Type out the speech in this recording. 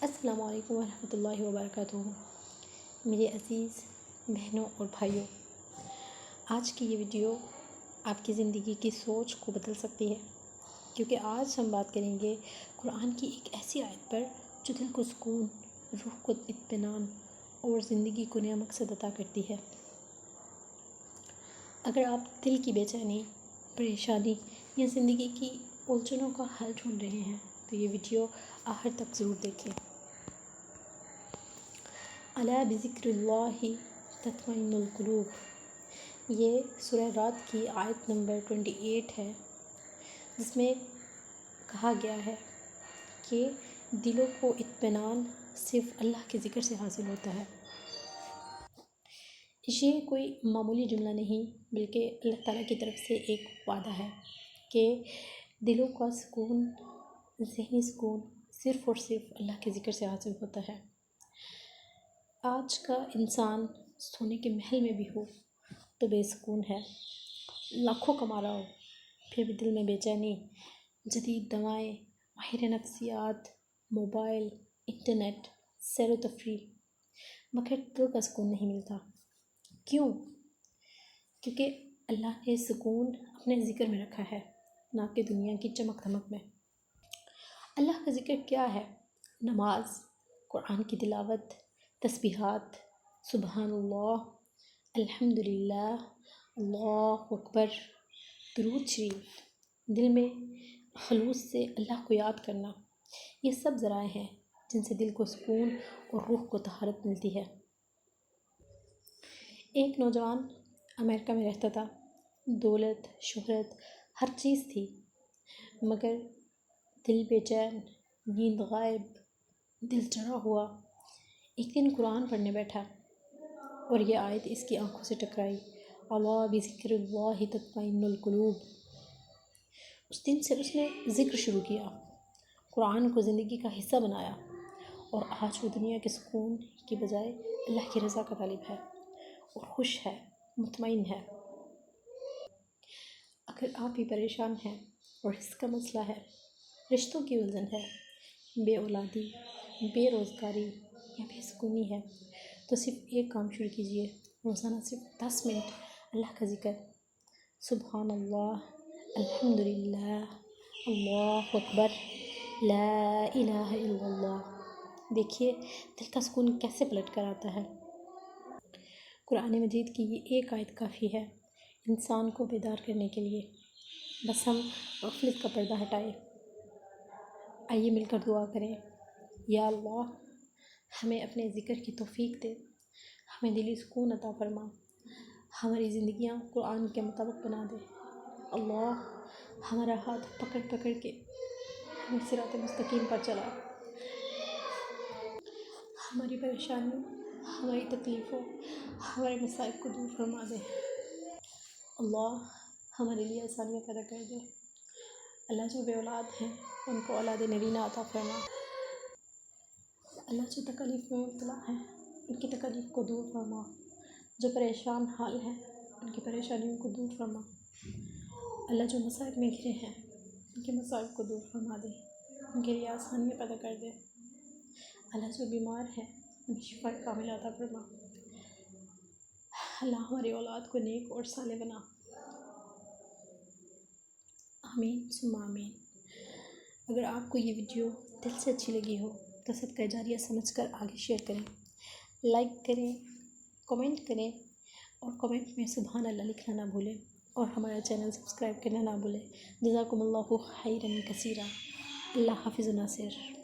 السلام علیکم ورحمۃ اللہ وبرکاتہ۔ میرے عزیز بہنوں اور بھائیوں، آج کی یہ ویڈیو آپ کی زندگی کی سوچ کو بدل سکتی ہے، کیونکہ آج ہم بات کریں گے قرآن کی ایک ایسی آیت پر جو دل کو سکون، روح کو اطمینان اور زندگی کو نیا مقصد عطا کرتی ہے۔ اگر آپ دل کی بے چینی، پریشانی یا زندگی کی الجھنوں کا حل ڈھونڈ رہے ہیں تو یہ ویڈیو آخر تک ضرور دیکھیں۔ الا بذکر اللہ تطمئن القلوب، یہ سورہ رعد کی آیت نمبر 28 ہے، جس میں کہا گیا ہے کہ دلوں کو اطمینان صرف اللہ کے ذکر سے حاصل ہوتا ہے۔ یہ کوئی معمولی جملہ نہیں بلکہ اللہ تعالیٰ کی طرف سے ایک وعدہ ہے کہ دلوں کا سکون، ذہنی سکون صرف اور صرف اللہ کے ذکر سے حاصل ہوتا ہے۔ آج کا انسان سونے کے محل میں بھی ہو تو بے سکون ہے، لاکھوں کما رہا ہو پھر بھی دل میں بے چینی، جدید دوائیں، ماہر نفسیات، موبائل، انٹرنیٹ، سیر و تفریح، مگر دل کا سکون نہیں ملتا۔ کیوں؟ کیونکہ اللہ نے سکون اپنے ذکر میں رکھا ہے، نہ کہ دنیا کی چمک دھمک میں۔ اللہ کا ذکر کیا ہے؟ نماز، قرآن کی تلاوت، تسبیحات، سبحان اللہ، الحمدللہ، اللہ اکبر، درود شریف، دل میں خلوص سے اللہ کو یاد کرنا، یہ سب ذرائع ہیں جن سے دل کو سکون اور روح کو طہارت ملتی ہے۔ ایک نوجوان امریکہ میں رہتا تھا، دولت، شہرت، ہر چیز تھی، مگر دل بے چین، نیند غائب، دل چڑھا ہوا۔ ایک دن قرآن پڑھنے بیٹھا اور یہ آیت اس کی آنکھوں سے ٹکرائی، الا بذکر اللہ تطمئن القلوب۔ اس دن سے اس نے ذکر شروع کیا، قرآن کو زندگی کا حصہ بنایا، اور آج وہ دنیا کے سکون کی بجائے اللہ کی رضا کا طالب ہے اور خوش ہے، مطمئن ہے۔ اگر آپ بھی پریشان ہیں اور اس کا مسئلہ ہے، رشتوں کی الجھن ہے، بے اولادی، بے روزگاری یا بے سکونی ہے، تو صرف ایک کام شروع کیجیے، روزانہ صرف 10 منٹ اللہ کا ذکر، سبحان اللہ، الحمدللہ، اللہ اکبر، لا الہ الا اللہ۔ دیکھیے دل کا سکون کیسے پلٹ کر آتا ہے۔ قرآن مجید کی یہ ایک آیت کافی ہے انسان کو بیدار کرنے کے لیے۔ بس ہم غفلت کا پردہ ہٹائیں۔ آئیے مل کر دعا کریں، یا اللہ ہمیں اپنے ذکر کی توفیق دے، ہمیں دلی سکون عطا فرما، ہماری زندگیاں قرآن کے مطابق بنا دے۔ اللہ ہمارا ہاتھ پکڑ پکڑ کے ہمیں صراط مستقیم پر چلا، ہماری پریشانیوں، ہماری تکلیفوں، ہمارے مصائب کو دور فرما دے۔ اللہ ہمارے لیے آسانیاں پیدا کر دے۔ اللہ جو بے اولاد ہیں ان کو اولاد نرینہ عطا فرما۔ اللہ جو تکلیف میں مبتلا ہیں ان کی تکلیف کو دور فرما، جو پریشان حال ہیں ان کی پریشانیوں کو دور فرما۔ اللہ جو مصائب میں گھرے ہیں ان کے مصائب کو دور فرما دے، ان کے لیے آسانیاں پیدا کر دے۔ اللہ جو بیمار ہیں ان کی شفا کاملہ عطا فرما۔ اللہ ہماری اولاد کو نیک اور صالح بنا، آمین ثم آمین۔ اگر آپ کو یہ ویڈیو دل سے اچھی لگی ہو تو صدقہ جاریہ سمجھ کر آگے شیئر کریں، لائک کریں، کمنٹ کریں، اور کمنٹ میں سبحان اللہ لکھنا نہ بھولیں، اور ہمارا چینل سبسکرائب کرنا نہ بھولیں۔ جزاکم اللہ خیرا کثیرا۔ اللہ حافظ ناصر۔